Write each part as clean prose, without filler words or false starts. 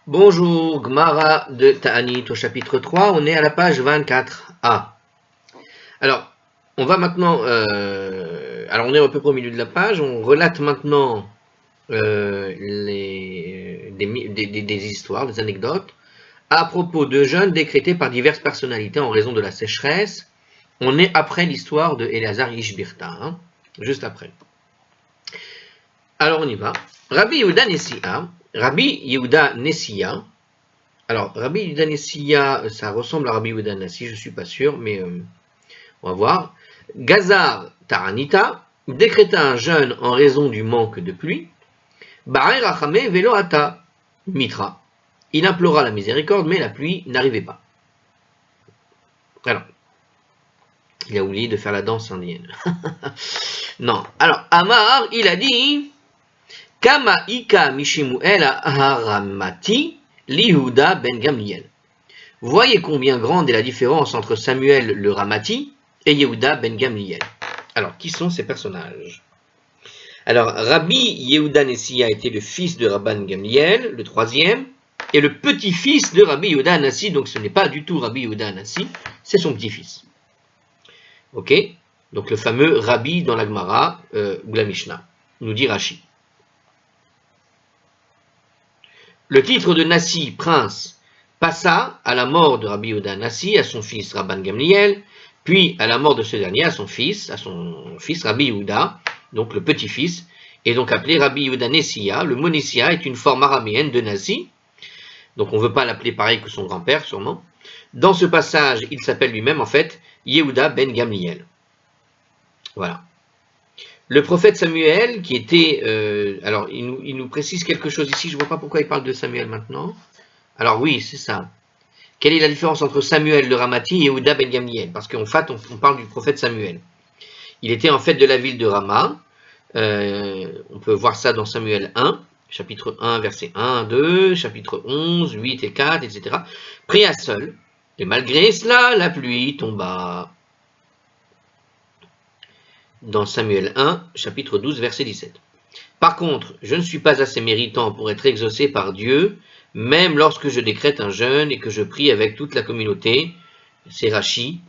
Bonjour, Gmara de Ta'anit au chapitre 3, on est à la page 24a. Alors, on va maintenant, alors on est à peu près au milieu de la page, on relate maintenant des histoires, des anecdotes, à propos de jeûnes décrétés par diverses personnalités en raison de la sécheresse. On est après l'histoire de Elazar Ishbirta, juste après. Alors on y va. Rabbi Yehuda Nessiya, alors, Rabbi Yehuda Nessiya, ça ressemble à Rabbi Yehuda Nassi, je ne suis pas sûr, mais on va voir. Gazar Taranita décréta un jeûne en raison du manque de pluie. Ba'er Rachame Velo Ata Mitra. Il implora la miséricorde, mais la pluie n'arrivait pas. Alors, il a oublié de faire la danse indienne. Non. Alors, Amar, il a dit Kama Ika Mishimuel Haramati Lihuda Ben Gamliel. Voyez combien grande est la différence entre Samuel le Ramati et Yehuda ben Gamliel. Alors, qui sont ces personnages? Alors, Rabbi Yehuda Nessiya était le fils de Rabban Gamliel, le troisième, et le petit-fils de Rabbi Yehuda Nassi, donc ce n'est pas du tout Rabbi Yehuda Nassi, c'est son petit-fils. Ok? Donc le fameux Rabbi dans la Gemara ou la Mishnah, nous dit Rashi. Le titre de Nassi, prince, passa à la mort de Rabbi Yehuda Nassi à son fils Rabban Gamliel, puis à la mort de ce dernier à son fils Rabbi Yehuda, donc le petit-fils, et donc appelé Rabbi Yehuda Nessiya. Le mot Nessiya est une forme araméenne de Nassi, donc on ne veut pas l'appeler pareil que son grand-père sûrement. Dans ce passage, il s'appelle lui-même en fait Yehuda ben Gamliel. Voilà. Le prophète Samuel, qui était... alors, il nous précise quelque chose ici, je ne vois pas pourquoi il parle de Samuel maintenant. Alors oui, c'est ça. Quelle est la différence entre Samuel le Ramati et Yehuda ben Gamliel? Parce qu'en fait, on parle du prophète Samuel. Il était en fait de la ville de Rama. On peut voir ça dans Samuel 1, chapitre 1, verset 1, 2, chapitre 11, 8 et 4, etc. Pria seul, et malgré cela, la pluie tomba. Dans Samuel 1, chapitre 12, verset 17. Par contre, je ne suis pas assez méritant pour être exaucé par Dieu, même lorsque je décrète un jeûne et que je prie avec toute la communauté. C'est Rashi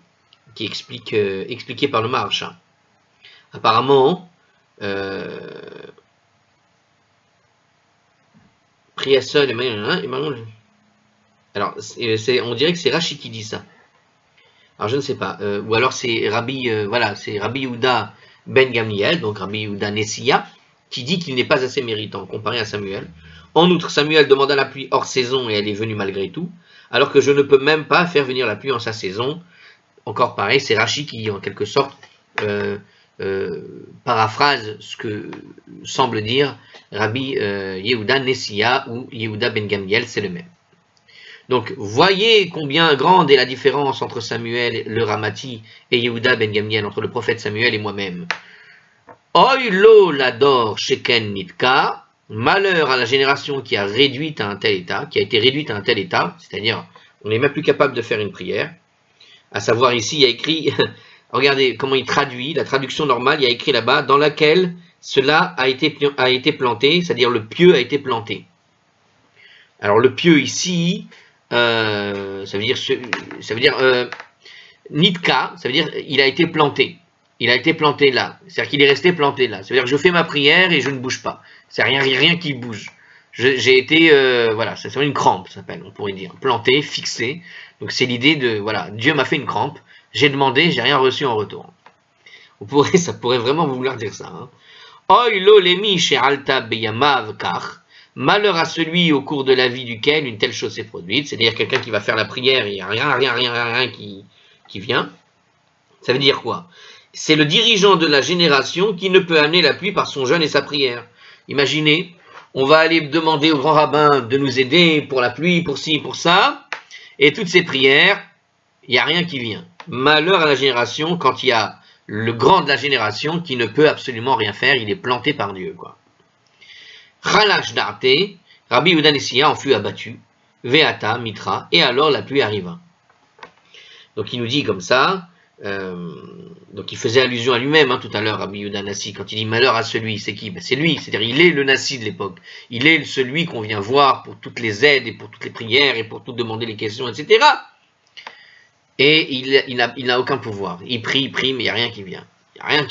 qui explique, expliqué par le Maharsha. Apparemment, pria seul et alors, on dirait que c'est Rashi qui dit ça. Alors je ne sais pas, ou alors c'est Rabbi, c'est Rabbi Yehuda ben Gamliel, donc Rabbi Yehuda Nessiya, qui dit qu'il n'est pas assez méritant comparé à Samuel. En outre, Samuel demanda la pluie hors saison et elle est venue malgré tout, alors que je ne peux même pas faire venir la pluie en sa saison. Encore pareil, c'est Rashi qui, en quelque sorte, paraphrase ce que semble dire Rabbi Yehuda Nessiya ou Yehuda ben Gamliel, c'est le même. Donc, voyez combien grande est la différence entre Samuel le Ramati et Yehuda ben Gamliel, entre le prophète Samuel et moi-même. Oilo l'ador sheken nitka, malheur à la génération qui a réduit à un tel état, qui a été réduite à un tel état, c'est-à-dire on n'est même plus capable de faire une prière. À savoir ici, il y a écrit, regardez comment il traduit, la traduction normale, il y a écrit là-bas, dans laquelle cela a été planté, c'est-à-dire le pieu a été planté. Alors le pieu ici, ça veut dire nitka, ça veut dire il a été planté. Il a été planté là. C'est-à-dire qu'il est resté planté là. Ça veut dire que je fais ma prière et je ne bouge pas. C'est rien qui bouge. J'ai été, voilà, ça s'appelle une crampe, ça s'appelle, on pourrait dire. Planté, fixé. Donc c'est l'idée de, voilà, Dieu m'a fait une crampe. J'ai demandé, j'ai rien reçu en retour. Ça pourrait vraiment vouloir dire ça. Oilo lemi chez alta beyamav kach. Malheur à celui au cours de la vie duquel une telle chose s'est produite, c'est-à-dire quelqu'un qui va faire la prière et il n'y a rien qui vient. Ça veut dire quoi? C'est le dirigeant de la génération qui ne peut amener la pluie par son jeûne et sa prière. Imaginez, on va aller demander au grand rabbin de nous aider pour la pluie, pour ci, pour ça, et toutes ces prières, il n'y a rien qui vient. Malheur à la génération quand il y a le grand de la génération qui ne peut absolument rien faire, il est planté par Dieu, quoi. Chalash da'ate, Rabbi Yehuda Nessiya en fut abattu, Veata, Mitra, et alors la pluie arriva. Donc il nous dit comme ça, Donc il faisait allusion à lui-même tout à l'heure, Rabbi Yehuda Nassi, quand il dit malheur à celui, c'est qui? C'est lui, c'est-à-dire il est le Nassi de l'époque, il est celui qu'on vient voir pour toutes les aides et pour toutes les prières et pour tout demander les questions, etc. Et il n'a aucun pouvoir, il prie, mais il n'y a rien qui vient,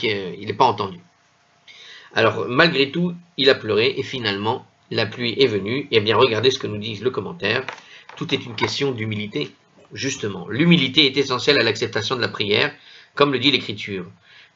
il n'est pas entendu. Alors malgré tout, il a pleuré et finalement la pluie est venue. Et bien regardez ce que nous dit le commentaire, tout est une question d'humilité. Justement, l'humilité est essentielle à l'acceptation de la prière, comme le dit l'Écriture.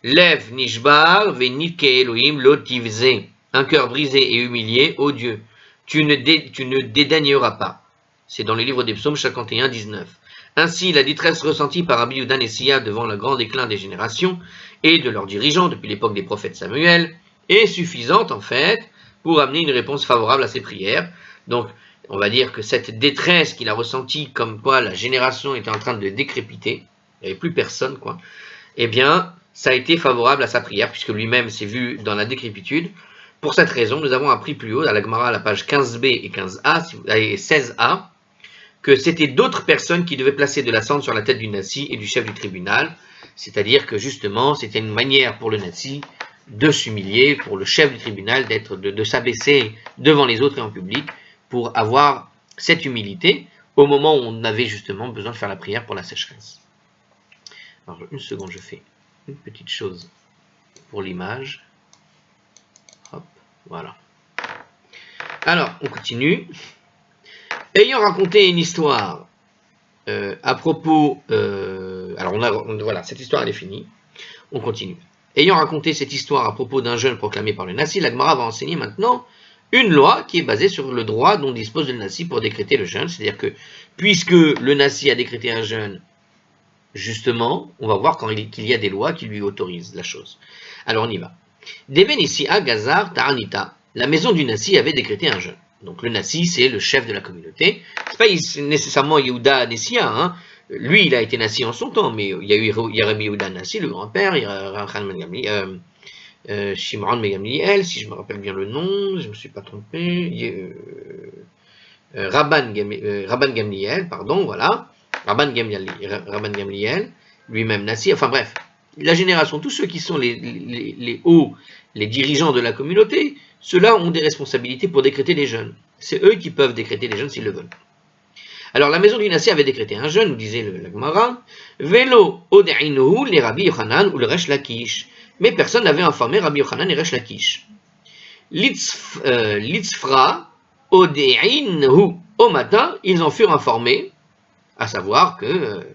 Lev nishbar venike Elohim lo tivze. Un cœur brisé et humilié, ô Dieu, tu ne dédaigneras pas. C'est dans le livre des Psaumes 51, 19. Ainsi, la détresse ressentie par Rabbi Yehuda Nessia devant le grand déclin des générations et de leurs dirigeants depuis l'époque des prophètes Samuel est suffisante, en fait, pour amener une réponse favorable à ses prières. Donc, on va dire que cette détresse qu'il a ressentie, comme quoi la génération était en train de décrépiter, il n'y avait plus personne, quoi, eh bien, ça a été favorable à sa prière, puisque lui-même s'est vu dans la décrépitude. Pour cette raison, nous avons appris plus haut, à la Gemara, à la page 15b et 15a, et 16a, que c'était d'autres personnes qui devaient placer de la cendre sur la tête du Nassi et du chef du tribunal, c'est-à-dire que justement, c'était une manière pour le Nassi de s'humilier, pour le chef du tribunal de s'abaisser devant les autres et en public, pour avoir cette humilité au moment où on avait justement besoin de faire la prière pour la sécheresse. Alors, une seconde, je fais une petite chose pour l'image. Hop, voilà. Alors, on continue. Ayant raconté une histoire à propos... voilà, cette histoire, elle est finie. On continue. Ayant raconté cette histoire à propos d'un jeûne proclamé par le Nassi, la Gemara va enseigner maintenant une loi qui est basée sur le droit dont dispose le Nassi pour décréter le jeûne. C'est-à-dire que, puisque le Nassi a décrété un jeûne, justement, on va voir qu'il y a des lois qui lui autorisent la chose. Alors on y va. Deben ici à Gazar Ta'anita, la maison du Nassi avait décrété un jeûne. Donc le Nassi, c'est le chef de la communauté. C'est pas nécessairement Yehuda Nessia, hein. Lui, il a été Nassi en son temps, mais il y a Rabbi Yehuda Nassi, le grand-père, il y a Shimon ben Gamliel, si je me rappelle bien le nom, je ne me suis pas trompé, Rabban Gamliel, pardon, voilà, Rabban Gamliel, lui-même Nassi, enfin bref, la génération, tous ceux qui sont les hauts, les dirigeants de la communauté, ceux-là ont des responsabilités pour décréter les jeûnes. C'est eux qui peuvent décréter les jeûnes s'ils le veulent. Alors la maison du Nassi avait décrété un jeûne, nous disait la Gemara, Velo ode'inuhu les Rabbi Yochanan ou le Resh Lakish. Mais personne n'avait informé Rabbi Yochanan et Resh Lakish. Litzfra ode'inuhu. Au matin, ils en furent informés, à savoir que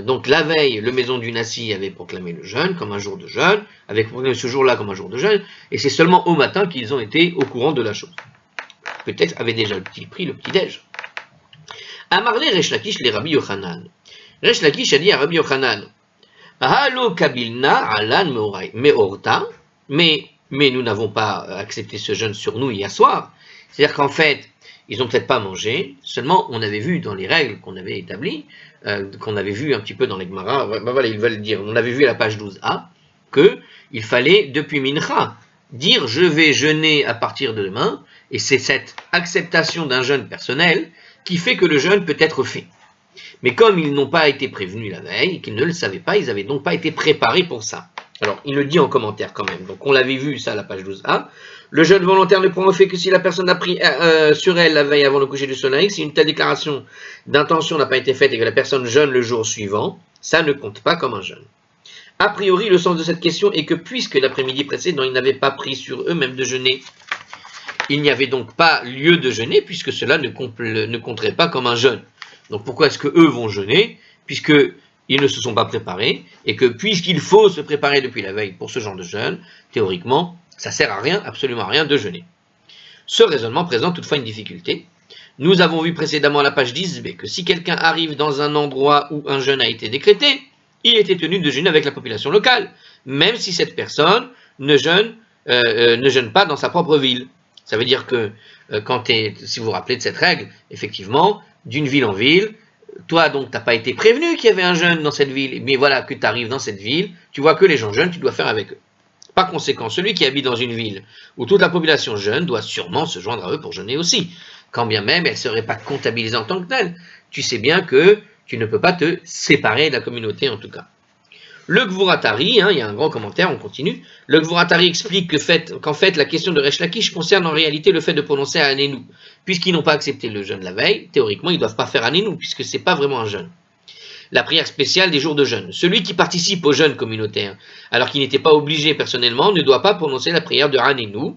donc la veille, le maison du Nassi avait proclamé le jeûne comme un jour de jeûne, avait proclamé ce jour-là comme un jour de jeûne, et c'est seulement au matin qu'ils ont été au courant de la chose. Peut-être avaient déjà pris le petit-déj. Amarle Resh Lakish les Rabbi Yochanan. Resh Lakish a dit à Rabbi Yochanan, Halo kabilna alan meorta, mais nous n'avons pas accepté ce jeûne sur nous hier soir. C'est-à-dire qu'en fait, ils n'ont peut-être pas mangé, seulement on avait vu dans les règles qu'on avait établies, qu'on avait vu un petit peu dans les Gemara, voilà, ils veulent dire, on avait vu à la page 12a, qu'il fallait, depuis Mincha, dire je vais jeûner à partir de demain, et c'est cette acceptation d'un jeûne personnel qui fait que le jeûne peut être fait. Mais comme ils n'ont pas été prévenus la veille, et qu'ils ne le savaient pas, ils n'avaient donc pas été préparés pour ça. Alors, il le dit en commentaire quand même, donc on l'avait vu ça à la page 12a, le jeûne volontaire ne prend effet que si la personne a pris sur elle la veille avant le coucher du soleil. Si une telle déclaration d'intention n'a pas été faite et que la personne jeûne le jour suivant, ça ne compte pas comme un jeûne. A priori, le sens de cette question est que puisque l'après-midi précédent, ils n'avaient pas pris sur eux-mêmes de jeûner, il n'y avait donc pas lieu de jeûner puisque cela ne compterait pas comme un jeûne. Donc pourquoi est-ce qu'eux vont jeûner? Puisqu'ils ne se sont pas préparés et que puisqu'il faut se préparer depuis la veille pour ce genre de jeûne, théoriquement, ça sert à rien, absolument à rien de jeûner. Ce raisonnement présente toutefois une difficulté. Nous avons vu précédemment à la page 10b que si quelqu'un arrive dans un endroit où un jeûne a été décrété, il était tenu de jeûner avec la population locale, même si cette personne ne jeûne pas dans sa propre ville. Ça veut dire que si vous vous rappelez de cette règle, effectivement, d'une ville en ville, toi donc tu n'as pas été prévenu qu'il y avait un jeûne dans cette ville, mais voilà que tu arrives dans cette ville, tu vois que les gens jeûnent, tu dois faire avec eux. Par conséquent, celui qui habite dans une ville où toute la population jeûne doit sûrement se joindre à eux pour jeûner aussi, quand bien même elle ne serait pas comptabilisée en tant que telle. Tu sais bien que tu ne peux pas te séparer de la communauté en tout cas. Le Gvuratari, il y a un grand commentaire, on continue. Le Gvuratari explique qu'en fait, la question de Resh Lakish concerne en réalité le fait de prononcer Anenu. Puisqu'ils n'ont pas accepté le jeûne la veille, théoriquement, ils ne doivent pas faire Anenu, puisque ce n'est pas vraiment un jeûne. La prière spéciale des jours de jeûne. Celui qui participe au jeûne communautaire, alors qu'il n'était pas obligé personnellement, ne doit pas prononcer la prière de Anenu.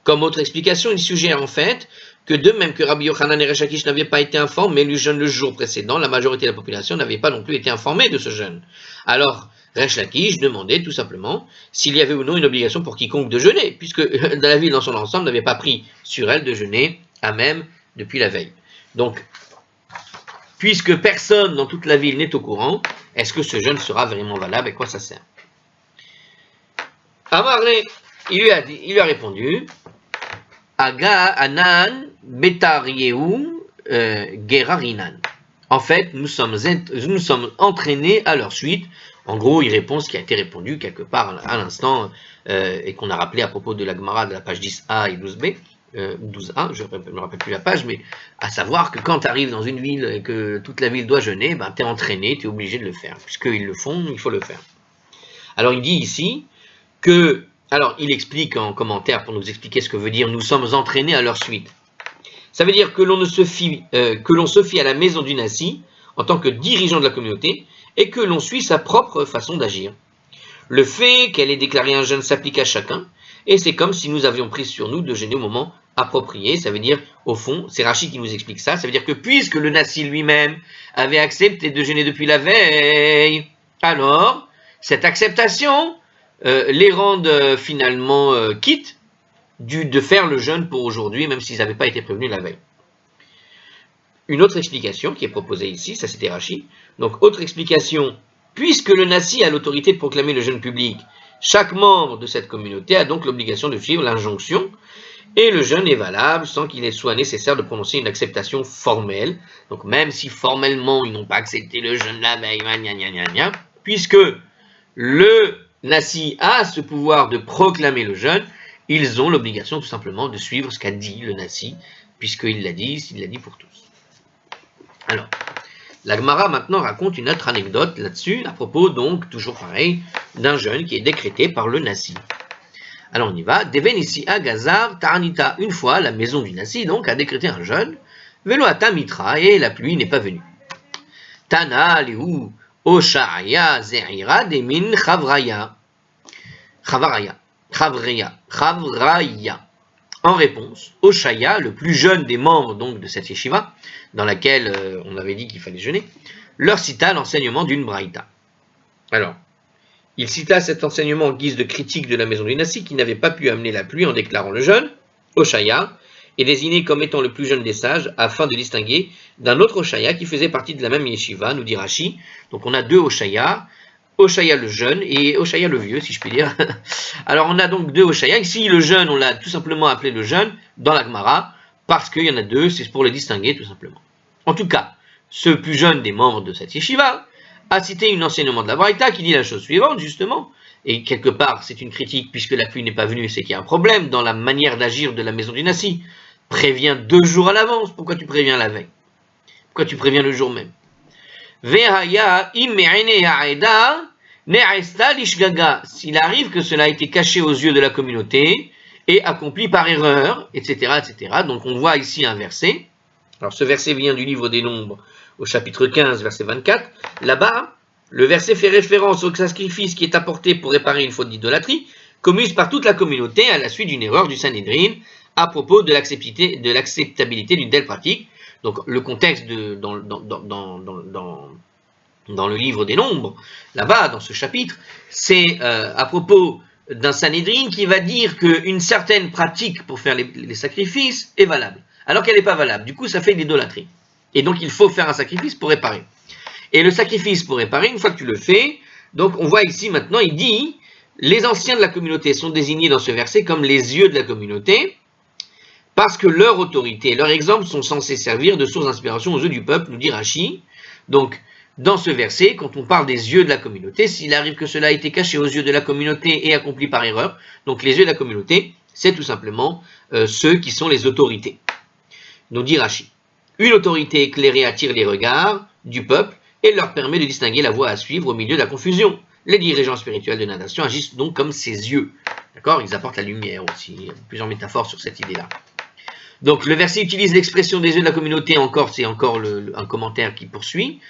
Comme autre explication, il suggère en fait que de même que Rabbi Yochanan et Resh Lakish n'avaient pas été informés du jeûne le jour précédent, la majorité de la population n'avait pas non plus été informée de ce jeûne. Alors, Resh Lakish demandait tout simplement s'il y avait ou non une obligation pour quiconque de jeûner, puisque la ville dans son ensemble n'avait pas pris sur elle de jeûner à même depuis la veille. Donc, puisque personne dans toute la ville n'est au courant, est-ce que ce jeûne sera vraiment valable et quoi ça sert? Amarle, il lui a répondu, Aga Anan Betar Yehu Gerarinan. En fait, nous sommes entraînés à leur suite. En gros, il répond ce qui a été répondu quelque part à l'instant et qu'on a rappelé à propos de la Gemara de la page 10a et 12b. 12a, je ne me rappelle plus la page, mais à savoir que quand tu arrives dans une ville et que toute la ville doit jeûner, ben, tu es entraîné, tu es obligé de le faire. Puisqu'ils le font, il faut le faire. Alors il dit ici que, alors il explique en commentaire pour nous expliquer ce que veut dire nous sommes entraînés à leur suite. Ça veut dire que l'on se fie à la maison du Nassi en tant que dirigeant de la communauté et que l'on suit sa propre façon d'agir. Le fait qu'elle ait déclaré un jeûne s'applique à chacun et c'est comme si nous avions pris sur nous de jeûner au moment approprié. Ça veut dire, au fond, c'est Rachid qui nous explique ça, ça veut dire que puisque le Nassi lui-même avait accepté de jeûner depuis la veille, alors cette acceptation les rend finalement quittes de faire le jeûne pour aujourd'hui, même s'ils n'avaient pas été prévenus la veille. Une autre explication qui est proposée ici, ça c'était Rachid. Donc, autre explication, puisque le Nassi a l'autorité de proclamer le jeûne public, chaque membre de cette communauté a donc l'obligation de suivre l'injonction, et le jeûne est valable sans qu'il soit nécessaire de prononcer une acceptation formelle. Donc, même si formellement ils n'ont pas accepté le jeûne la veille, puisque le Nassi a ce pouvoir de proclamer le jeûne, ils ont l'obligation tout simplement de suivre ce qu'a dit le Nassi, puisqu'il l'a dit pour tous. Alors, la Gemara maintenant raconte une autre anecdote là-dessus, à propos donc, toujours pareil, d'un jeûne qui est décrété par le Nassi. Alors on y va. Deven ici à Gazar, Ta'anita, une fois, la maison du Nassi donc a décrété un jeûne, Velo ata mitra, et la pluie n'est pas venue. Tana lihu Oshaya Zehira Demin Chavraya. En réponse, Oshaya, le plus jeune des membres donc de cette yeshiva, dans laquelle on avait dit qu'il fallait jeûner, leur cita l'enseignement d'une braïta. Alors, il cita cet enseignement en guise de critique de la maison du Nassi qui n'avait pas pu amener la pluie en déclarant le jeûne. Oshaya est désigné comme étant le plus jeune des sages afin de distinguer d'un autre Oshaya qui faisait partie de la même yeshiva, nous dit Rashi. Donc on a deux Oshaya. Oshaya le jeune et Oshaya le vieux, si je puis dire. Alors on a donc deux Oshaya. Ici, le jeune, on l'a tout simplement appelé le jeune dans la Gemara, parce qu'il y en a deux, c'est pour les distinguer tout simplement. En tout cas, ce plus jeune des membres de cette yeshiva a cité un enseignement de la Braïta qui dit la chose suivante, justement, et quelque part c'est une critique puisque la pluie n'est pas venue, c'est qu'il y a un problème dans la manière d'agir de la maison du Nassi. Préviens 2 jours à l'avance, pourquoi tu préviens la veille? Pourquoi tu préviens le jour même? S'il arrive que cela a été caché aux yeux de la communauté et accompli par erreur, etc., etc. Donc on voit ici un verset. Alors ce verset vient du livre des Nombres au chapitre 15, verset 24. Là-bas, le verset fait référence au sacrifice qui est apporté pour réparer une faute d'idolâtrie, commise par toute la communauté à la suite d'une erreur du Sanhédrin à propos de l'acceptabilité d'une telle pratique. Donc le contexte dans le livre des Nombres, là-bas, dans ce chapitre, c'est à propos d'un Sanhédrin qui va dire qu'une certaine pratique pour faire les sacrifices est valable, alors qu'elle n'est pas valable. Du coup, ça fait de l'idolâtrie. Et donc, il faut faire un sacrifice pour réparer. Et le sacrifice pour réparer, une fois que tu le fais, donc on voit ici maintenant, il dit, les anciens de la communauté sont désignés dans ce verset comme les yeux de la communauté, parce que leur autorité et leur exemple sont censés servir de source d'inspiration aux yeux du peuple, nous dit Rashi. Donc, dans ce verset, quand on parle des yeux de la communauté, s'il arrive que cela a été caché aux yeux de la communauté et accompli par erreur, donc les yeux de la communauté, c'est tout simplement ceux qui sont les autorités. Nous dit Rashi. Une autorité éclairée attire les regards du peuple et leur permet de distinguer la voie à suivre au milieu de la confusion. Les dirigeants spirituels de la nation agissent donc comme ses yeux. D'accord? Ils apportent la lumière aussi. Il y a plusieurs métaphores sur cette idée-là. Donc le verset utilise l'expression des yeux de la communauté, c'est encore un commentaire qui poursuit.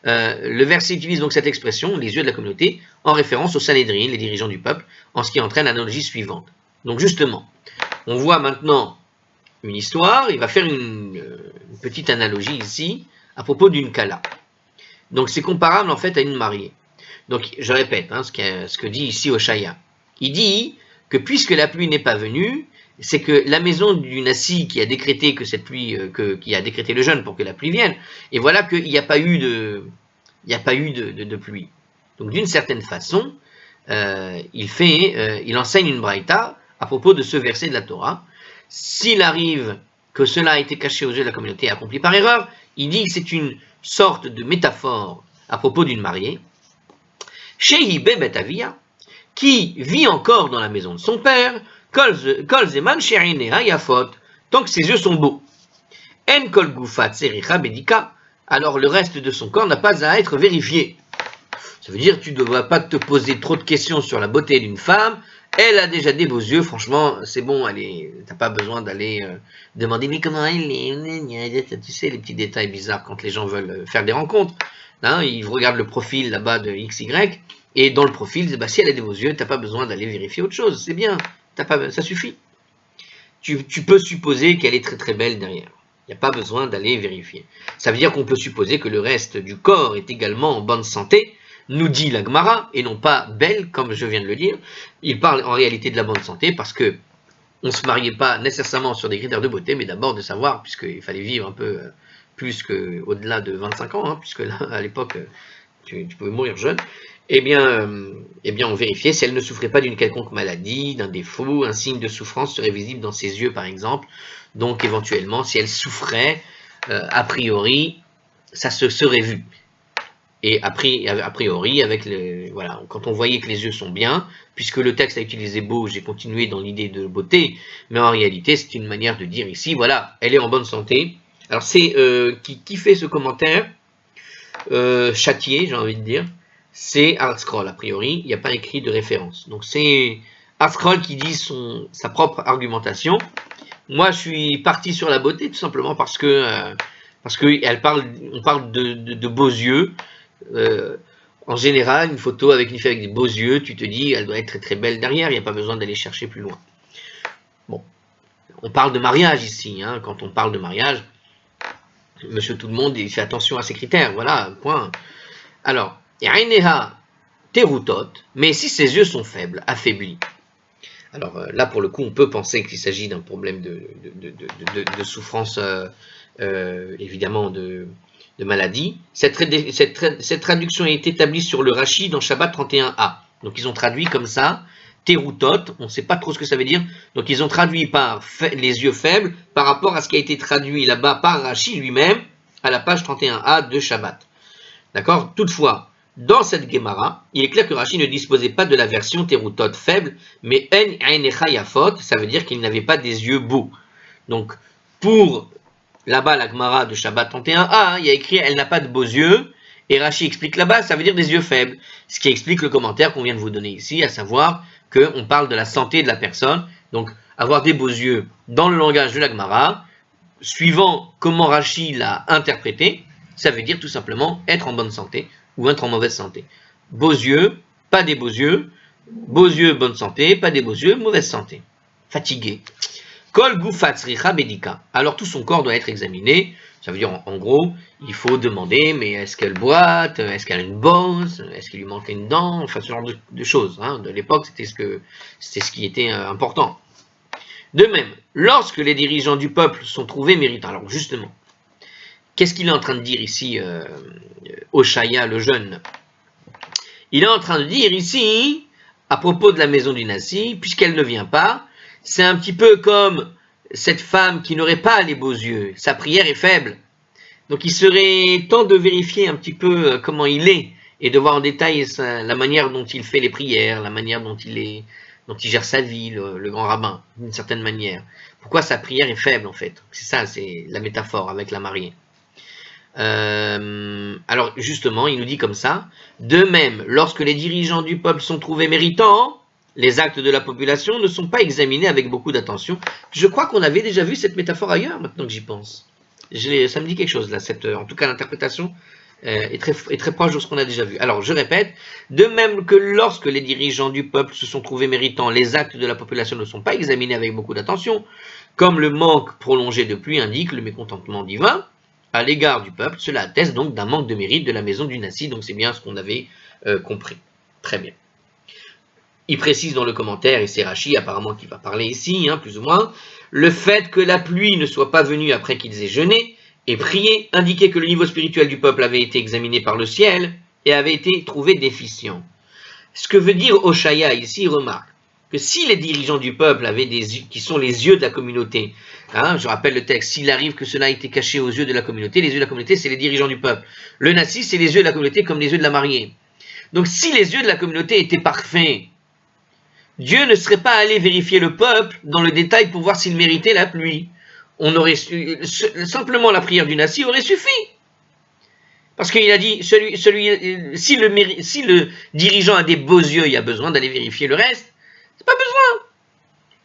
Le verset utilise donc cette expression, les yeux de la communauté, en référence au Sanhédrin, les dirigeants du peuple, en ce qui entraîne l'analogie suivante. Donc justement, on voit maintenant une histoire, il va faire une petite analogie ici, à propos d'une Kala. Donc c'est comparable en fait à une mariée. Donc je répète ce que dit ici Oshaya. Il dit que puisque la pluie n'est pas venue, c'est que la maison du Nassi qui a décrété que cette pluie, qui a décrété le jeûne pour que la pluie vienne, et voilà qu'il n'y a pas eu de pluie. Donc d'une certaine façon, il enseigne une braïta à propos de ce verset de la Torah. S'il arrive que cela a été caché aux yeux de la communauté et accompli par erreur, il dit que c'est une sorte de métaphore à propos d'une mariée, Shehi Bebet Avia, qui vit encore dans la maison de son père, Kol Zeman Sherineha Yafot, tant que ses yeux sont beaux. En Kol Gufat Sericha Bedika, alors le reste de son corps n'a pas à être vérifié. Ça veut dire que tu ne devras pas te poser trop de questions sur la beauté d'une femme. Elle a déjà des beaux yeux, franchement, c'est bon, t'as pas besoin d'aller demander mais comment elle est, tu sais, les petits détails bizarres quand les gens veulent faire des rencontres. Ils regardent le profil là-bas de XY, et dans le profil, si elle a des beaux yeux, t'as pas besoin d'aller vérifier autre chose, c'est bien, ça suffit. Tu peux supposer qu'elle est très très belle derrière. Il n'y a pas besoin d'aller vérifier. Ça veut dire qu'on peut supposer que le reste du corps est également en bonne santé, nous dit la Gemara, et non pas belle, comme je viens de le dire. Il parle en réalité de la bonne santé, parce que on ne se mariait pas nécessairement sur des critères de beauté, mais d'abord de savoir, puisqu'il fallait vivre un peu plus qu'au-delà de 25 ans, puisque là, à l'époque, tu pouvais mourir jeune. Eh bien, on vérifiait si elle ne souffrait pas d'une quelconque maladie, d'un défaut, un signe de souffrance serait visible dans ses yeux, par exemple. Donc, éventuellement, si elle souffrait, a priori, ça se serait vu. Et a priori, quand on voyait que les yeux sont bien, puisque le texte a utilisé beau, j'ai continué dans l'idée de beauté, mais en réalité, c'est une manière de dire ici, voilà, elle est en bonne santé. Alors, c'est qui fait ce commentaire Châtier, j'ai envie de dire, c'est ArtScroll, a priori, il n'y a pas écrit de référence. Donc, c'est ArtScroll qui dit sa propre argumentation. Moi, je suis parti sur la beauté, tout simplement parce que on parle de beaux yeux. En général, une photo avec une fille avec des beaux yeux, tu te dis, elle doit être très très belle derrière, il n'y a pas besoin d'aller chercher plus loin. Bon, on parle de mariage ici, quand on parle de mariage, monsieur tout le monde, il fait attention à ses critères, voilà, point. Alors, Yaineha Terutot, mais si ses yeux sont faibles, affaiblis, alors là pour le coup on peut penser qu'il s'agit d'un problème de souffrance, évidemment de maladie. Cette traduction est établie sur le Rashi dans Shabbat 31a. Donc ils ont traduit comme ça, Terutot, on ne sait pas trop ce que ça veut dire, donc ils ont traduit par les yeux faibles par rapport à ce qui a été traduit là-bas par Rashi lui-même à la page 31a de Shabbat. D'accord? Toutefois, dans cette Gemara, il est clair que Rashi ne disposait pas de la version Terutot faible, mais En Einecha Yafot, ça veut dire qu'il n'avait pas des yeux beaux. Donc, pour là-bas la Gemara de Shabbat 31a, il y a écrit elle n'a pas de beaux yeux, et Rashi explique là-bas, ça veut dire des yeux faibles. Ce qui explique le commentaire qu'on vient de vous donner ici, à savoir qu'on parle de la santé de la personne. Donc, avoir des beaux yeux dans le langage de la Gemara, suivant comment Rashi l'a interprété, ça veut dire tout simplement être en bonne santé ou être en mauvaise santé. Beaux yeux, pas des beaux yeux, bonne santé, pas des beaux yeux, mauvaise santé. Fatigué. Kol gufatzricha bedika. Alors tout son corps doit être examiné. Ça veut dire en gros, il faut demander, mais est-ce qu'elle boite, est-ce qu'elle a une bosse, est-ce qu'il lui manque une dent, enfin ce genre de choses. De l'époque, c'était ce qui était important. De même, lorsque les dirigeants du peuple sont trouvés méritants, alors justement, qu'est-ce qu'il est en train de dire ici, Oshaya le jeune? Il est en train de dire ici, à propos de la maison du Nassi, puisqu'elle ne vient pas, c'est un petit peu comme cette femme qui n'aurait pas les beaux yeux, sa prière est faible. Donc il serait temps de vérifier un petit peu comment il est, et de voir en détail la manière dont il fait les prières, la manière dont il gère sa vie, le grand rabbin, d'une certaine manière. Pourquoi sa prière est faible en fait? C'est ça, c'est la métaphore avec la mariée. Alors justement, il nous dit comme ça, de même, lorsque les dirigeants du peuple sont trouvés méritants, les actes de la population ne sont pas examinés avec beaucoup d'attention. Je crois qu'on avait déjà vu cette métaphore ailleurs, maintenant que j'y pense. Ça me dit quelque chose là, en tout cas l'interprétation est très proche de ce qu'on a déjà vu. Alors je répète, de même que lorsque les dirigeants du peuple se sont trouvés méritants, les actes de la population ne sont pas examinés avec beaucoup d'attention, comme le manque prolongé de pluie indique le mécontentement divin à l'égard du peuple, cela atteste donc d'un manque de mérite de la maison du Nassi, donc c'est bien ce qu'on avait compris. Très bien. Il précise dans le commentaire, et c'est Rachi apparemment qui va parler ici, plus ou moins, le fait que la pluie ne soit pas venue après qu'ils aient jeûné et prié indiquait que le niveau spirituel du peuple avait été examiné par le ciel et avait été trouvé déficient. Ce que veut dire Oshaya ici, remarque que si les dirigeants du peuple avaient qui sont les yeux de la communauté, je rappelle le texte, s'il arrive que cela ait été caché aux yeux de la communauté, les yeux de la communauté c'est les dirigeants du peuple. Le Nassi c'est les yeux de la communauté comme les yeux de la mariée. Donc si les yeux de la communauté étaient parfaits, Dieu ne serait pas allé vérifier le peuple dans le détail pour voir s'il méritait la pluie. Simplement la prière du Nassi aurait suffi. Parce qu'il a dit, si le dirigeant a des beaux yeux, il y a besoin d'aller vérifier le reste. C'est pas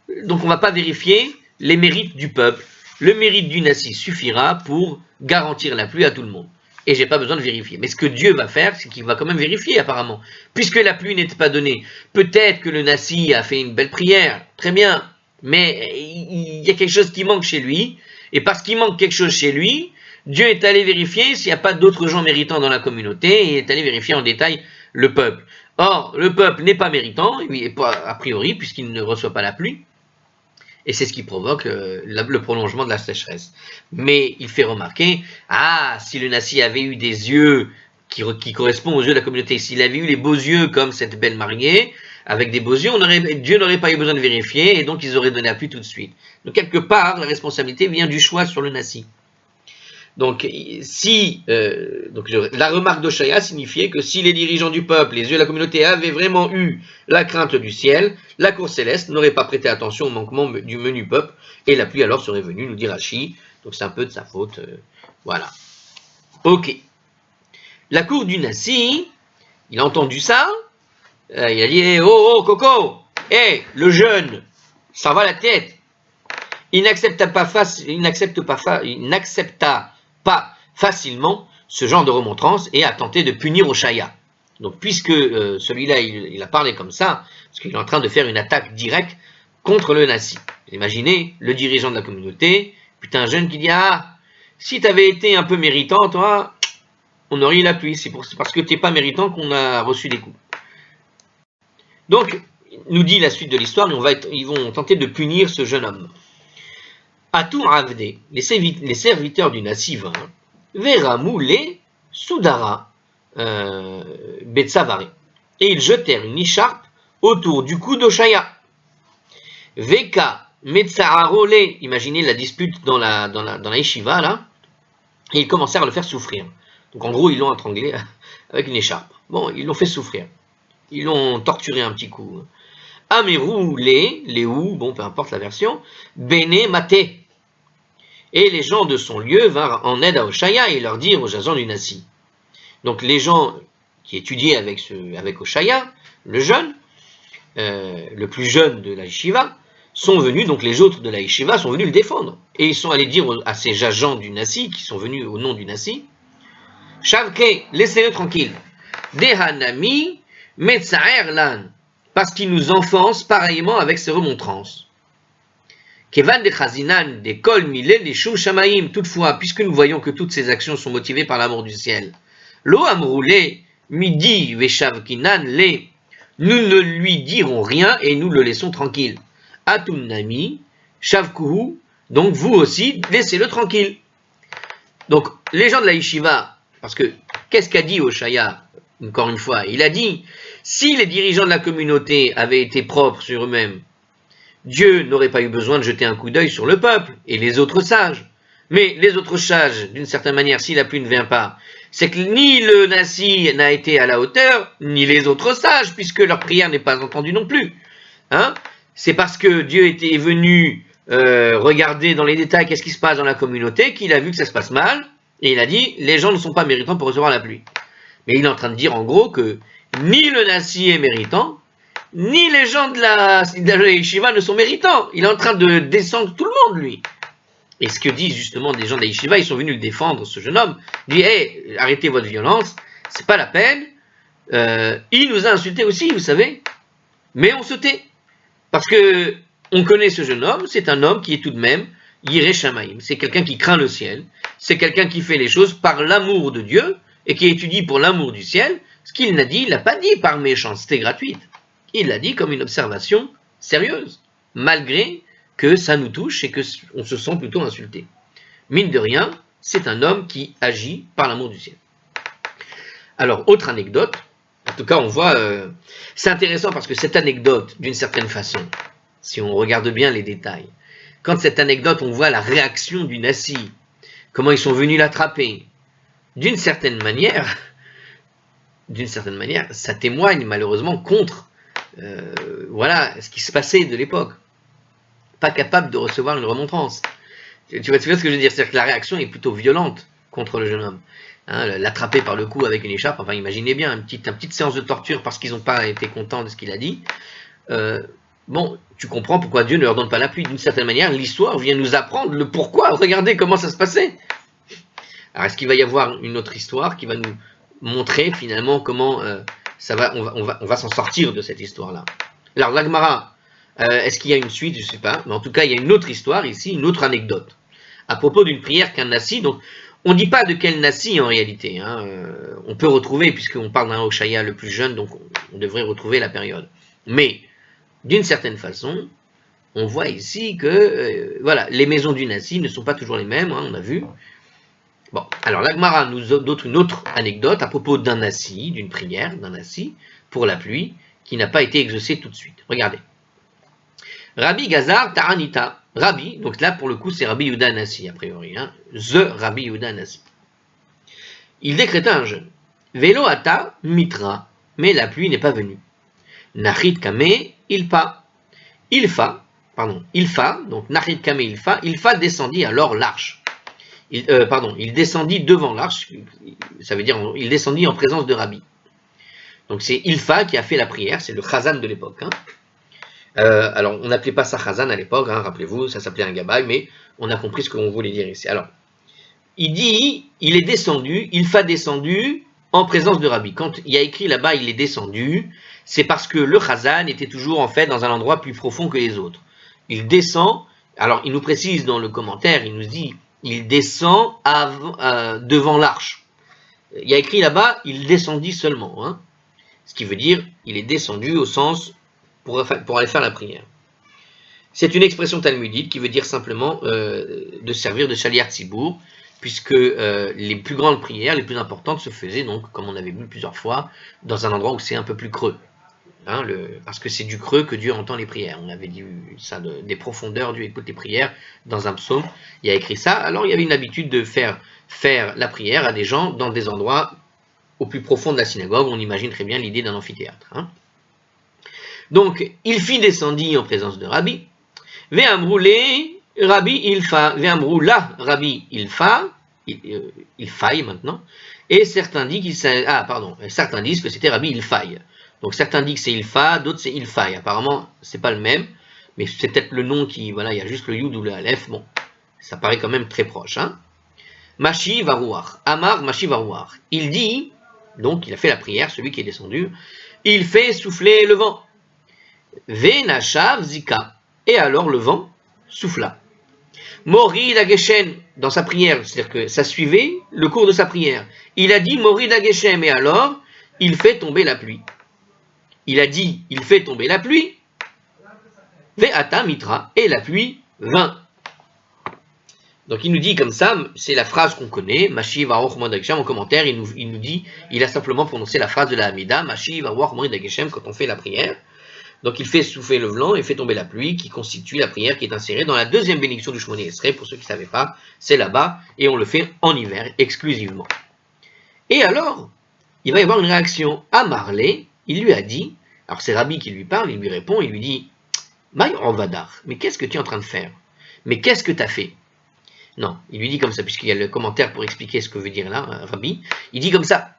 besoin. Donc on ne va pas vérifier les mérites du peuple. Le mérite du Nassi suffira pour garantir la pluie à tout le monde. Et j'ai pas besoin de vérifier. Mais ce que Dieu va faire, c'est qu'il va quand même vérifier apparemment. Puisque la pluie n'était pas donnée. Peut-être que le Nassi a fait une belle prière. Très bien. Mais il y a quelque chose qui manque chez lui. Et parce qu'il manque quelque chose chez lui, Dieu est allé vérifier s'il n'y a pas d'autres gens méritants dans la communauté et est allé vérifier en détail le peuple. Or, le peuple n'est pas méritant, a priori, puisqu'il ne reçoit pas la pluie. Et c'est ce qui provoque le prolongement de la sécheresse. Mais il fait remarquer, si le Nassi avait eu des yeux qui correspondent aux yeux de la communauté, s'il avait eu les beaux yeux comme cette belle mariée, avec des beaux yeux, Dieu n'aurait pas eu besoin de vérifier, et donc ils auraient donné la pluie tout de suite. Donc quelque part, la responsabilité vient du choix sur le Nassi. Donc, la remarque d'Oshaya signifiait que si les dirigeants du peuple, les yeux de la communauté avaient vraiment eu la crainte du ciel, la cour céleste n'aurait pas prêté attention au manquement du menu peuple, et la pluie alors serait venue, nous dit Rachi. Donc c'est un peu de sa faute. Voilà. Ok. La cour du Nassi, il a entendu ça, il a dit oh Coco, le jeune, ça va la tête. Il n'accepta pas facilement ce genre de remontrance et a tenté de punir Oshaya. Donc puisque celui-là il a parlé comme ça, parce qu'il est en train de faire une attaque directe contre le Nassi. Imaginez le dirigeant de la communauté, putain un jeune qui dit si tu avais été un peu méritant toi, on aurait eu la pluie, c'est parce que tu n'es pas méritant qu'on a reçu des coups. Donc nous dit la suite de l'histoire, ils vont tenter de punir ce jeune homme. Atou Avde, les serviteurs du Nassi vinrent, Veramou les Soudara Betsavaré, et ils jetèrent une écharpe autour du cou d'Oshaya. Veka Metsaharole, imaginez la dispute dans la yeshiva là, et ils commencèrent à le faire souffrir. Donc en gros, ils l'ont étranglé avec une écharpe. Bon, ils l'ont fait souffrir. Ils l'ont torturé un petit coup. Amerou Léou, bon, peu importe la version, Bene Maté. Et les gens de son lieu vinrent en aide à Oshaya et leur dirent aux agents du Nassi. Donc les gens qui étudiaient avec Oshaya, le jeune, le plus jeune de la yeshiva, sont venus, donc les autres de la yeshiva sont venus le défendre. Et ils sont allés dire à ces agents du Nassi, qui sont venus au nom du Nassi, Shavke, laissez-le tranquille. Dehanami, Metsaer lan, parce qu'il nous enfonce pareillement avec ses remontrances. Kevan de Chazinan, de Kol Milé, les Shum Shamaim, toutefois, puisque nous voyons que toutes ces actions sont motivées par l'amour du ciel. Lo Amroulé, Midi, Veshavkinan, les, nous ne lui dirons rien et nous le laissons tranquille. Atunami, Shavkuhu, donc vous aussi, laissez-le tranquille. Donc, les gens de la yeshiva, parce que, qu'est-ce qu'a dit Oshaya, encore une fois? Il a dit, si les dirigeants de la communauté avaient été propres sur eux-mêmes, Dieu n'aurait pas eu besoin de jeter un coup d'œil sur le peuple et les autres sages. Mais les autres sages, d'une certaine manière, si la pluie ne vient pas, c'est que ni le Nassi n'a été à la hauteur, ni les autres sages, puisque leur prière n'est pas entendue non plus. C'est parce que Dieu était venu regarder dans les détails qu'est-ce qui se passe dans la communauté, qu'il a vu que ça se passe mal, Et il a dit, les gens ne sont pas méritants pour recevoir la pluie. Mais il est en train de dire en gros que ni le Nasi est méritant, ni les gens de la yeshiva ne sont méritants. Il est en train de descendre tout le monde, lui. Et ce que disent justement des gens de la yeshiva, ils sont venus le défendre, ce jeune homme. Il dit, hey, arrêtez votre violence, c'est pas la peine. Il nous a insultés aussi, vous savez. Mais on se tait. Parce que on connaît ce jeune homme, c'est un homme qui est tout de même Yireh Shamayim. C'est quelqu'un qui craint le ciel. C'est quelqu'un qui fait les choses par l'amour de Dieu et qui étudie pour l'amour du ciel. Ce qu'il n'a dit, il l'a pas dit par méchanceté gratuite. Il l'a dit comme une observation sérieuse, malgré que ça nous touche et qu'on se sent plutôt insulté. Mine de rien, c'est un homme qui agit par l'amour du ciel. Alors, autre anecdote, en tout cas on voit, c'est intéressant parce que cette anecdote, d'une certaine façon, si on regarde bien les détails, quand cette anecdote, on voit la réaction du Nasi, comment ils sont venus l'attraper, d'une certaine manière, ça témoigne malheureusement contre voilà ce qui se passait de l'époque. Pas capable de recevoir une remontrance. Tu vois ce que je veux dire? C'est-à-dire que la réaction est plutôt violente contre le jeune homme. Hein, l'attraper par le cou avec une écharpe, enfin imaginez bien, une petite séance de torture parce qu'ils n'ont pas été contents de ce qu'il a dit. Bon, tu comprends pourquoi Dieu ne leur donne pas la pluie. D'une certaine manière, l'histoire vient nous apprendre le pourquoi. Regardez comment ça se passait. Alors, est-ce qu'il va y avoir une autre histoire qui va nous montrer finalement comment on va s'en sortir de cette histoire-là? Alors, la Gemara, est-ce qu'il y a une suite? Je ne sais pas. Mais en tout cas, il y a une autre histoire ici, une autre anecdote. À propos d'une prière qu'un Nasi, donc, on ne dit pas de quel Nasi en réalité. Hein, on peut retrouver, puisqu'on parle d'un Hoshaya le plus jeune, donc on devrait retrouver la période. Mais, d'une certaine façon, on voit ici que voilà, les maisons du Nasi ne sont pas toujours les mêmes, hein, on a vu. Bon, alors la Gemara nous donne une autre anecdote à propos d'un Nasi, d'une prière d'un Nasi pour la pluie, qui n'a pas été exaucée tout de suite. Regardez. Rabbi Gazar Taranita. Rabbi, donc là pour le coup c'est Rabbi Yehuda Nasi a priori, hein, Rabbi Yehuda Nasi. Il décréta un jeûne. Velo ata mitra, mais la pluie n'est pas venue. Nachit kame ilfa. Ilfa, donc Nachit kame ilfa descendit alors l'arche. Il descendit devant l'arche, ça veut dire il descendit en présence de Rabbi. Donc c'est Ilfa qui a fait la prière, c'est le Chazan de l'époque. Hein. Alors on n'appelait pas ça Chazan à l'époque, hein, rappelez-vous, ça s'appelait un Gabay, mais on a compris ce qu'on voulait dire ici. Alors, il dit, il est descendu, Ilfa descendu en présence de Rabbi. Quand il y a écrit là-bas, il est descendu, c'est parce que le Chazan était toujours en fait dans un endroit plus profond que les autres. Il descend, alors il nous précise dans le commentaire, il nous dit, il descend devant l'arche. Il y a écrit là-bas, il descendit seulement. Hein. Ce qui veut dire, il est descendu au sens pour aller faire la prière. C'est une expression talmudique qui veut dire simplement de servir de shaliach tzibour, puisque les plus grandes prières, les plus importantes, se faisaient donc, comme on avait vu plusieurs fois, dans un endroit où c'est un peu plus creux. Hein, parce que c'est du creux que Dieu entend les prières. On avait dit ça, des profondeurs, Dieu écoute les prières. Dans un psaume, il y a écrit ça. Alors il y avait une habitude de faire la prière à des gens dans des endroits au plus profond de la synagogue. On imagine très bien l'idée d'un amphithéâtre. Hein. Donc, il fit descendit en présence de Rabbi. Ve'amroulé Rabbi Ilfa. Ve'amroula Rabbi Ilfa. Il faille maintenant. Et certains disent certains disent que c'était Rabbi Ilfaï. Donc certains disent que c'est Ilfa, d'autres c'est Ilfaï. Apparemment, c'est pas le même, mais c'est peut-être le nom qui, voilà, il y a juste le Yud ou le Aleph. Bon, ça paraît quand même très proche. Hein. Mashi Varouar, Amar Mashi Varouar. Il dit, donc il a fait la prière, celui qui est descendu, il fait souffler le vent. Venashav Zika. Et alors le vent souffla. Mori Dageshem, dans sa prière, c'est-à-dire que ça suivait le cours de sa prière. Il a dit Mori Dageshem, et alors il fait tomber la pluie. Il a dit, il fait tomber la pluie, Ve'ata mitra, et la pluie vint. Donc il nous dit comme ça, c'est la phrase qu'on connaît, Mashi Varoch Modageshem, en commentaire, il nous dit, il a simplement prononcé la phrase de la Hamida, Mashi Varoch Modageshem, quand on fait la prière. Donc il fait souffler le vent et fait tomber la pluie, qui constitue la prière qui est insérée dans la deuxième bénédiction du Shmoni Esrei, pour ceux qui ne savaient pas, c'est là-bas, et on le fait en hiver, exclusivement. Et alors, il va y avoir une réaction à Marley, il lui a dit, alors c'est Rabbi qui lui parle, il lui répond, il lui dit, Maï Ovadar, mais qu'est-ce que tu es en train de faire? Mais qu'est-ce que tu as fait? Non, il lui dit comme ça, puisqu'il y a le commentaire pour expliquer ce que veut dire là, Rabbi. Il dit comme ça,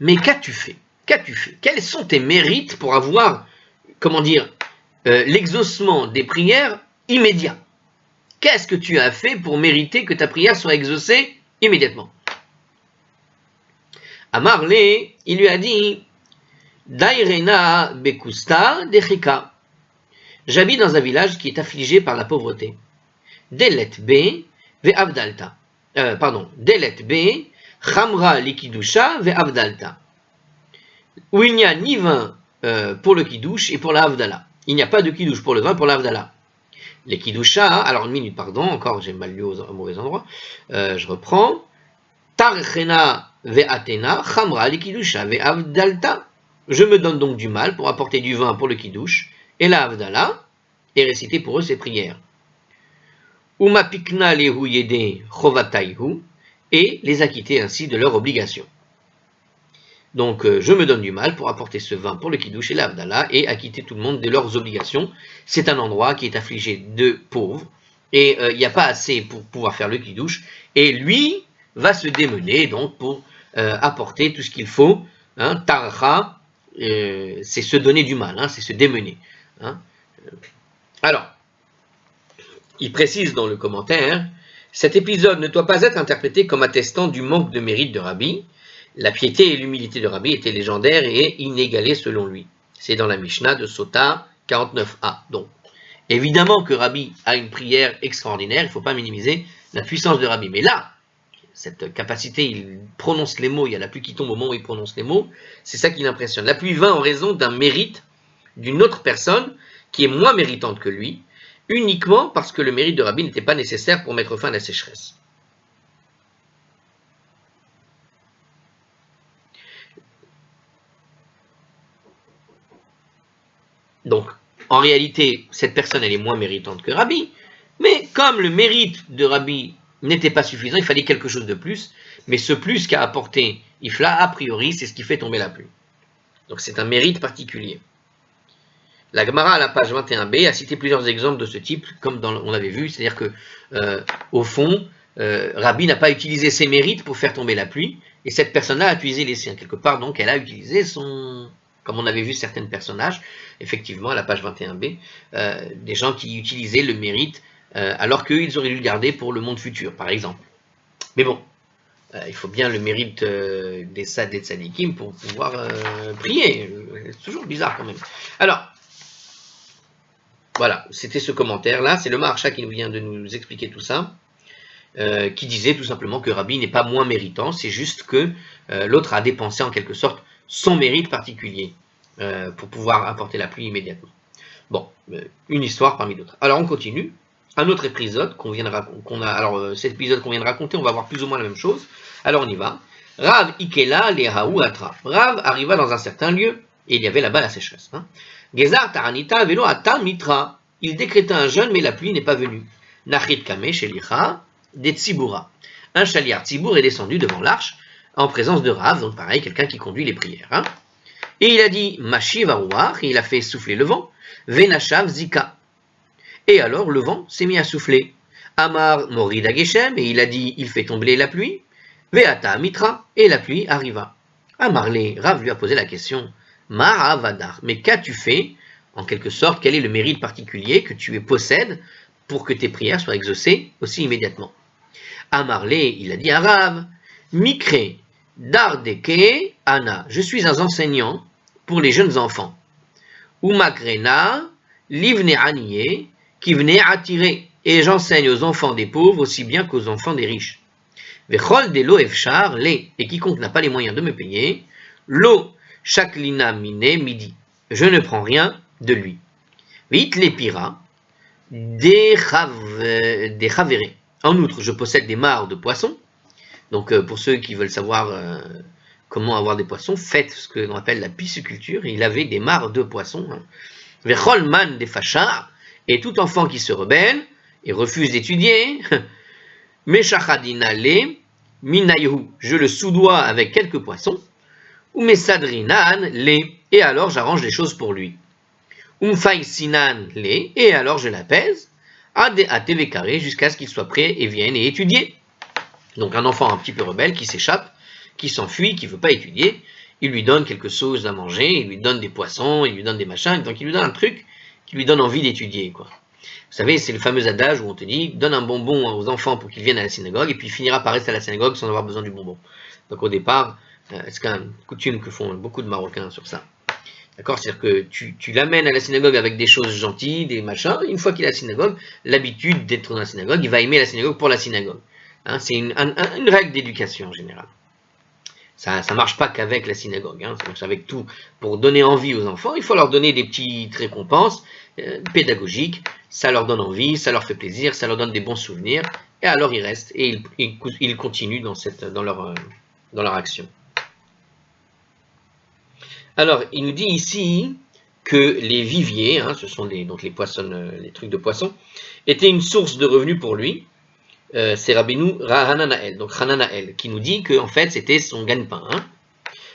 mais qu'as-tu fait? Qu'as-tu fait? Quels sont tes mérites pour avoir, comment dire, l'exaucement des prières immédiat? Qu'est-ce que tu as fait pour mériter que ta prière soit exaucée immédiatement? Amarle, il lui a dit, Dairena Bekusta Dechika. J'habite dans un village qui est affligé par la pauvreté. Delet B ve Avdalta. Delet B, Chamra likidusha ve Avdalta. Où il n'y a ni vin pour le kidouche et pour la Avdala. Il n'y a pas de kidouche pour le vin, pour la Avdala. Les kidusha, alors une minute, pardon, encore j'ai mal lu au mauvais endroit. Je reprends. Tarchena ve Atena, Chamra likidusha ve Avdalta. Je me donne donc du mal pour apporter du vin pour le kidouche et la Avdala et réciter pour eux ces prières. Uma pikna lehu yede chovataihu, et les acquitter ainsi de leur obligation. Donc je me donne du mal pour apporter ce vin pour le kidouche et l'avdala et acquitter tout le monde de leurs obligations. C'est un endroit qui est affligé de pauvres et il n'y a pas assez pour pouvoir faire le kidouche et lui va se démener donc pour apporter tout ce qu'il faut. Hein, tarcha, c'est se donner du mal, hein, c'est se démener. Hein. Alors, il précise dans le commentaire, cet épisode ne doit pas être interprété comme attestant du manque de mérite de Rabbi. La piété et l'humilité de Rabbi étaient légendaires et inégalées selon lui. C'est dans la Mishnah de Sota 49a. Donc, évidemment que Rabbi a une prière extraordinaire, il ne faut pas minimiser la puissance de Rabbi. Mais là, cette capacité, il prononce les mots, il y a la pluie qui tombe au moment où il prononce les mots, c'est ça qui l'impressionne. La pluie vint en raison d'un mérite d'une autre personne qui est moins méritante que lui, uniquement parce que le mérite de Rabbi n'était pas nécessaire pour mettre fin à la sécheresse. Donc, en réalité, cette personne, elle est moins méritante que Rabbi, mais comme le mérite de Rabbi n'était pas suffisant, il fallait quelque chose de plus, mais ce plus qu'a apporté Ifla, a priori, c'est ce qui fait tomber la pluie. Donc c'est un mérite particulier. La Gemara, à la page 21b, a cité plusieurs exemples de ce type, comme on l'avait vu, c'est-à-dire que, au fond, Rabbi n'a pas utilisé ses mérites pour faire tomber la pluie, et cette personne-là a utilisé les siens. Quelque part, donc, elle a utilisé son... Comme on avait vu certains personnages, effectivement, à la page 21b, des gens qui utilisaient le mérite, alors qu'ils auraient dû le garder pour le monde futur, par exemple. Mais bon, il faut bien le mérite des Sad et des Tzadikim pour pouvoir prier. C'est toujours bizarre quand même. Alors, voilà, c'était ce commentaire-là. C'est le Maharsha qui vient de nous expliquer tout ça, qui disait tout simplement que Rabbi n'est pas moins méritant, c'est juste que l'autre a dépensé en quelque sorte son mérite particulier pour pouvoir apporter la pluie immédiatement. Bon, une histoire parmi d'autres. Alors on continue. Un autre épisode cet épisode qu'on vient de raconter, on va voir plus ou moins la même chose. Alors on y va. Rav Ikela Lehaou Atra. Rav arriva dans un certain lieu et il y avait là-bas la sécheresse. Gezar Taranita Velo Ata Mitra. Il décréta un jeûne, mais la pluie n'est pas venue. Nachit Kame Shelicha des Tzibura. Un chaliar Tzibour est descendu devant l'arche en présence de Rav, donc pareil, quelqu'un qui conduit les prières. Et il a dit Mashiv Arouach, et il a fait souffler le vent. Venashav Zika. Et alors le vent s'est mis à souffler. Amar Morida Geshem, et il a dit il fait tomber la pluie. Veata Mitra, et la pluie arriva. Amarle, Rav lui a posé la question Ma'avadar, mais qu'as-tu fait? En quelque sorte, quel est le mérite particulier que tu possèdes pour que tes prières soient exaucées aussi immédiatement? Amarle, il a dit à Rav Mikre Dardeke Ana, je suis un enseignant pour les jeunes enfants. Umakrena Livne Aniye, qui venait attirer, et j'enseigne aux enfants des pauvres aussi bien qu'aux enfants des riches. Vechol de lo efchar le, et quiconque n'a pas les moyens de me payer, lo shaklina mine midi, je ne prends rien de lui. Veit lepira des chavere. En outre, je possède des mares de poissons. Donc pour ceux qui veulent savoir comment avoir des poissons, faites ce que l'on appelle la pisciculture. Il avait des mares de poissons. Vechol man des fachar, et tout enfant qui se rebelle et refuse d'étudier, Meshachadina le minayu, je le soudoie avec quelques poissons, ou mesadrinan le, et alors j'arrange les choses pour lui. Umfai sinan le, et alors je l'apaise, à TV carré jusqu'à ce qu'il soit prêt et vienne et étudier. Donc un enfant un petit peu rebelle qui s'échappe, qui s'enfuit, qui ne veut pas étudier, il lui donne quelque chose à manger, il lui donne des poissons, il lui donne des machins, donc il lui donne un truc qui lui donne envie d'étudier, quoi. Vous savez, c'est le fameux adage où on te dit, donne un bonbon aux enfants pour qu'ils viennent à la synagogue, et puis il finira par rester à la synagogue sans avoir besoin du bonbon. Donc au départ, c'est quand même une coutume que font beaucoup de Marocains sur ça. D'accord? C'est-à-dire que tu l'amènes à la synagogue avec des choses gentilles, des machins, une fois qu'il est à la synagogue, l'habitude d'être dans la synagogue, il va aimer la synagogue pour la synagogue. Hein, c'est une règle d'éducation en général. Ça ne marche pas qu'avec la synagogue, hein, ça marche avec tout. Pour donner envie aux enfants, il faut leur donner des petites récompenses pédagogiques, ça leur donne envie, ça leur fait plaisir, ça leur donne des bons souvenirs, et alors ils restent, et ils continuent dans leur action. Alors, il nous dit ici que les viviers, hein, ce sont donc les trucs de poissons, étaient une source de revenus pour lui. C'est Rabbeinu Hananael, donc Hananael, qui nous dit que en fait c'était son gagne-pain. Hein.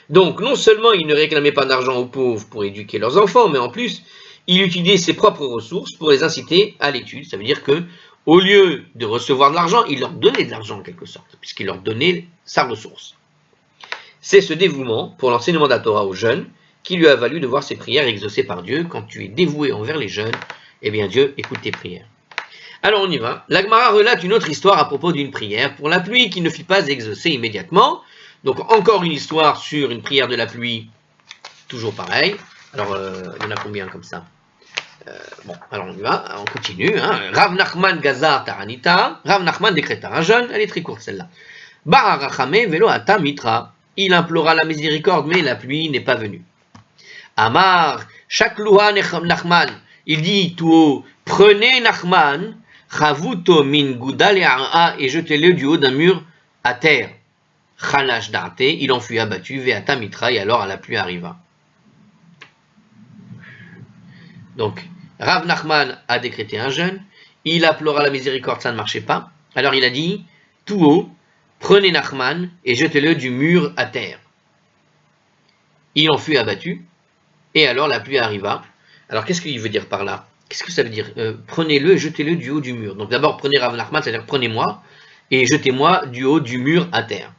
Donc non seulement il ne réclamait pas d'argent aux pauvres pour éduquer leurs enfants, mais en plus il utilisait ses propres ressources pour les inciter à l'étude. Ça veut dire que au lieu de recevoir de l'argent, il leur donnait de l'argent en quelque sorte, puisqu'il leur donnait sa ressource. C'est ce dévouement pour l'enseignement de la Torah aux jeunes qui lui a valu de voir ses prières exaucées par Dieu. Quand tu es dévoué envers les jeunes, eh bien Dieu écoute tes prières. Alors on y va. La Gemara relate une autre histoire à propos d'une prière pour la pluie qui ne fut pas exaucée immédiatement. Donc encore une histoire sur une prière de la pluie, toujours pareil. Alors il y en a combien comme ça? Bon, alors on y va, on continue. Hein. Rav Nachman Gazar Taranita. Rav Nachman décréta un jeûne, elle est très courte celle-là. Bara Rachame Velo Ata Mitra. Il implora la miséricorde, mais la pluie n'est pas venue. Amar Shakluha Nachman. Il dit tout haut, prenez Nachman. Chavuto min gouda le'a'a et jetez-le du haut d'un mur à terre. Chalash da'ate, il en fut abattu, ve'ata mitra, et alors la pluie arriva. Donc, Rav Nachman a décrété un jeûne, il implora la miséricorde, ça ne marchait pas. Alors il a dit, tout haut, prenez Nachman et jetez-le du mur à terre. Il en fut abattu, et alors la pluie arriva. Alors qu'est-ce qu'il veut dire par là? Qu'est-ce que ça veut dire? Prenez-le et jetez-le du haut du mur. Donc d'abord, prenez Rav Nachman, c'est-à-dire prenez-moi et jetez-moi du haut du mur à terre.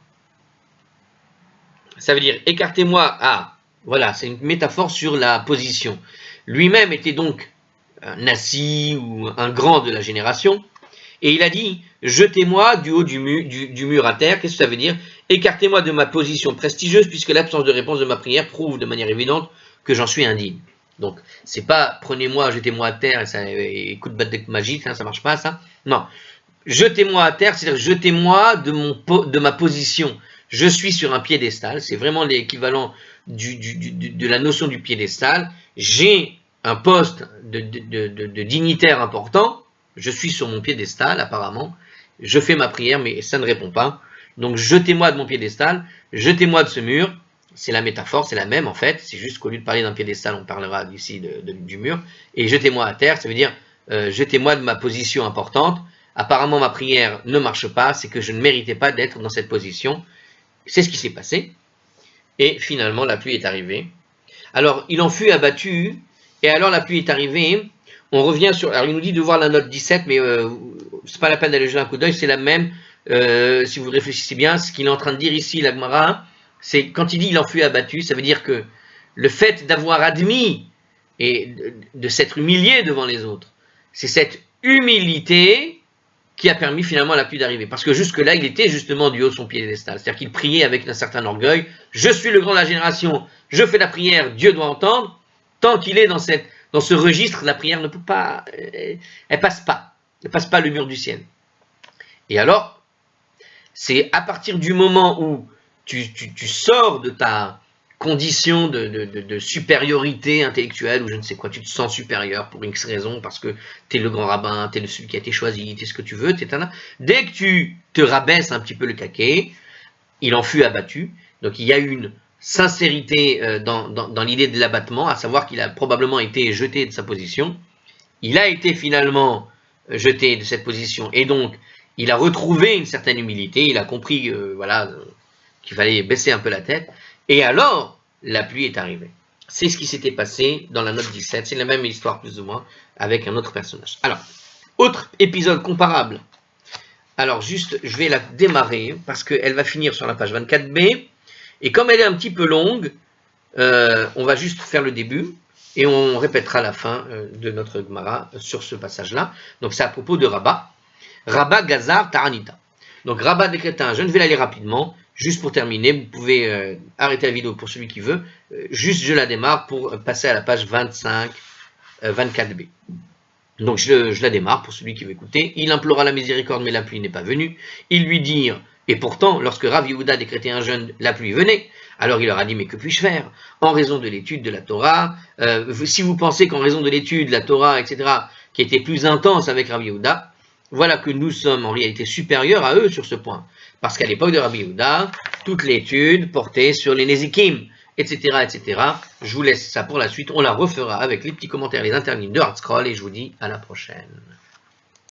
Ça veut dire écartez-moi. Ah, voilà, c'est une métaphore sur la position. Lui-même était donc un nasi ou un grand de la génération. Et il a dit, jetez-moi du haut du mur à terre. Qu'est-ce que ça veut dire? Écartez-moi de ma position prestigieuse puisque l'absence de réponse de ma prière prouve de manière évidente que j'en suis indigne. Donc, c'est pas prenez-moi, jetez-moi à terre et coup de batte magique, hein, ça marche pas ça. Non, jetez-moi à terre, c'est-à-dire jetez-moi de ma position. Je suis sur un piédestal, c'est vraiment l'équivalent de la notion du piédestal. J'ai un poste de dignitaire important, je suis sur mon piédestal apparemment, je fais ma prière mais ça ne répond pas. Donc jetez-moi de mon piédestal, jetez-moi de ce mur. C'est la métaphore, c'est la même en fait, c'est juste qu'au lieu de parler d'un piédestal, on parlera d'ici du mur. Et jetez-moi à terre, ça veut dire jetez-moi de ma position importante. Apparemment ma prière ne marche pas, c'est que je ne méritais pas d'être dans cette position. C'est ce qui s'est passé. Et finalement la pluie est arrivée. Alors il en fut abattu, et alors la pluie est arrivée. On revient sur... Alors il nous dit de voir la note 17, mais c'est pas la peine d'aller jeter un coup d'œil, c'est la même. Si vous réfléchissez bien, ce qu'il est en train de dire ici, la Gemara, c'est quand il dit il en fut abattu, ça veut dire que le fait d'avoir admis et de s'être humilié devant les autres, c'est cette humilité qui a permis finalement à la pluie d'arriver. Parce que jusque-là, il était justement du haut de son piédestal. C'est-à-dire qu'il priait avec un certain orgueil. Je suis le grand de la génération, je fais la prière, Dieu doit entendre. Tant qu'il est dans ce registre, la prière ne peut pas, elle passe pas le mur du ciel. Et alors, c'est à partir du moment où tu sors de ta condition de supériorité intellectuelle ou je ne sais quoi, tu te sens supérieur pour X raison parce que tu es le grand rabbin, tu es celui qui a été choisi, tu es ce que tu veux, dès que tu te rabaisses un petit peu le caquet, il en fut abattu. Donc il y a une sincérité dans l'idée de l'abattement, à savoir qu'il a probablement été jeté de sa position. Il a été finalement jeté de cette position et donc il a retrouvé une certaine humilité, il a compris qu'il fallait baisser un peu la tête, et alors la pluie est arrivée. C'est ce qui s'était passé dans la note 17, c'est la même histoire plus ou moins avec un autre personnage. Alors, Autre épisode comparable. Alors juste, je vais la démarrer parce qu'elle va finir sur la page 24b. Et comme elle est un petit peu longue, on va juste faire le début et on répétera la fin de notre Gemara sur ce passage-là. Donc c'est à propos de Rabba. Rabba Gazar Taranita. Donc Rabba décrète un jeûne, je vais l'aller rapidement. Juste pour terminer, vous pouvez arrêter la vidéo pour celui qui veut. Juste je la démarre pour passer à la page 24b. Donc je la démarre pour celui qui veut écouter. Il implora la miséricorde, mais la pluie n'est pas venue. Ils lui dirent, et pourtant, lorsque Rav Yehuda décrétait un jeûne, la pluie venait. Alors il leur a dit, mais que puis-je faire? En raison de l'étude de la Torah, si vous pensez qu'en raison de l'étude de la Torah, etc., qui était plus intense avec Rav Yehuda, voilà que nous sommes en réalité supérieurs à eux sur ce point. Parce qu'à l'époque de Rav Yehuda, toute l'étude portait sur les Nezikim, etc., etc. Je vous laisse ça pour la suite. On la refera avec les petits commentaires, les interlignes de Hardscroll, et je vous dis à la prochaine.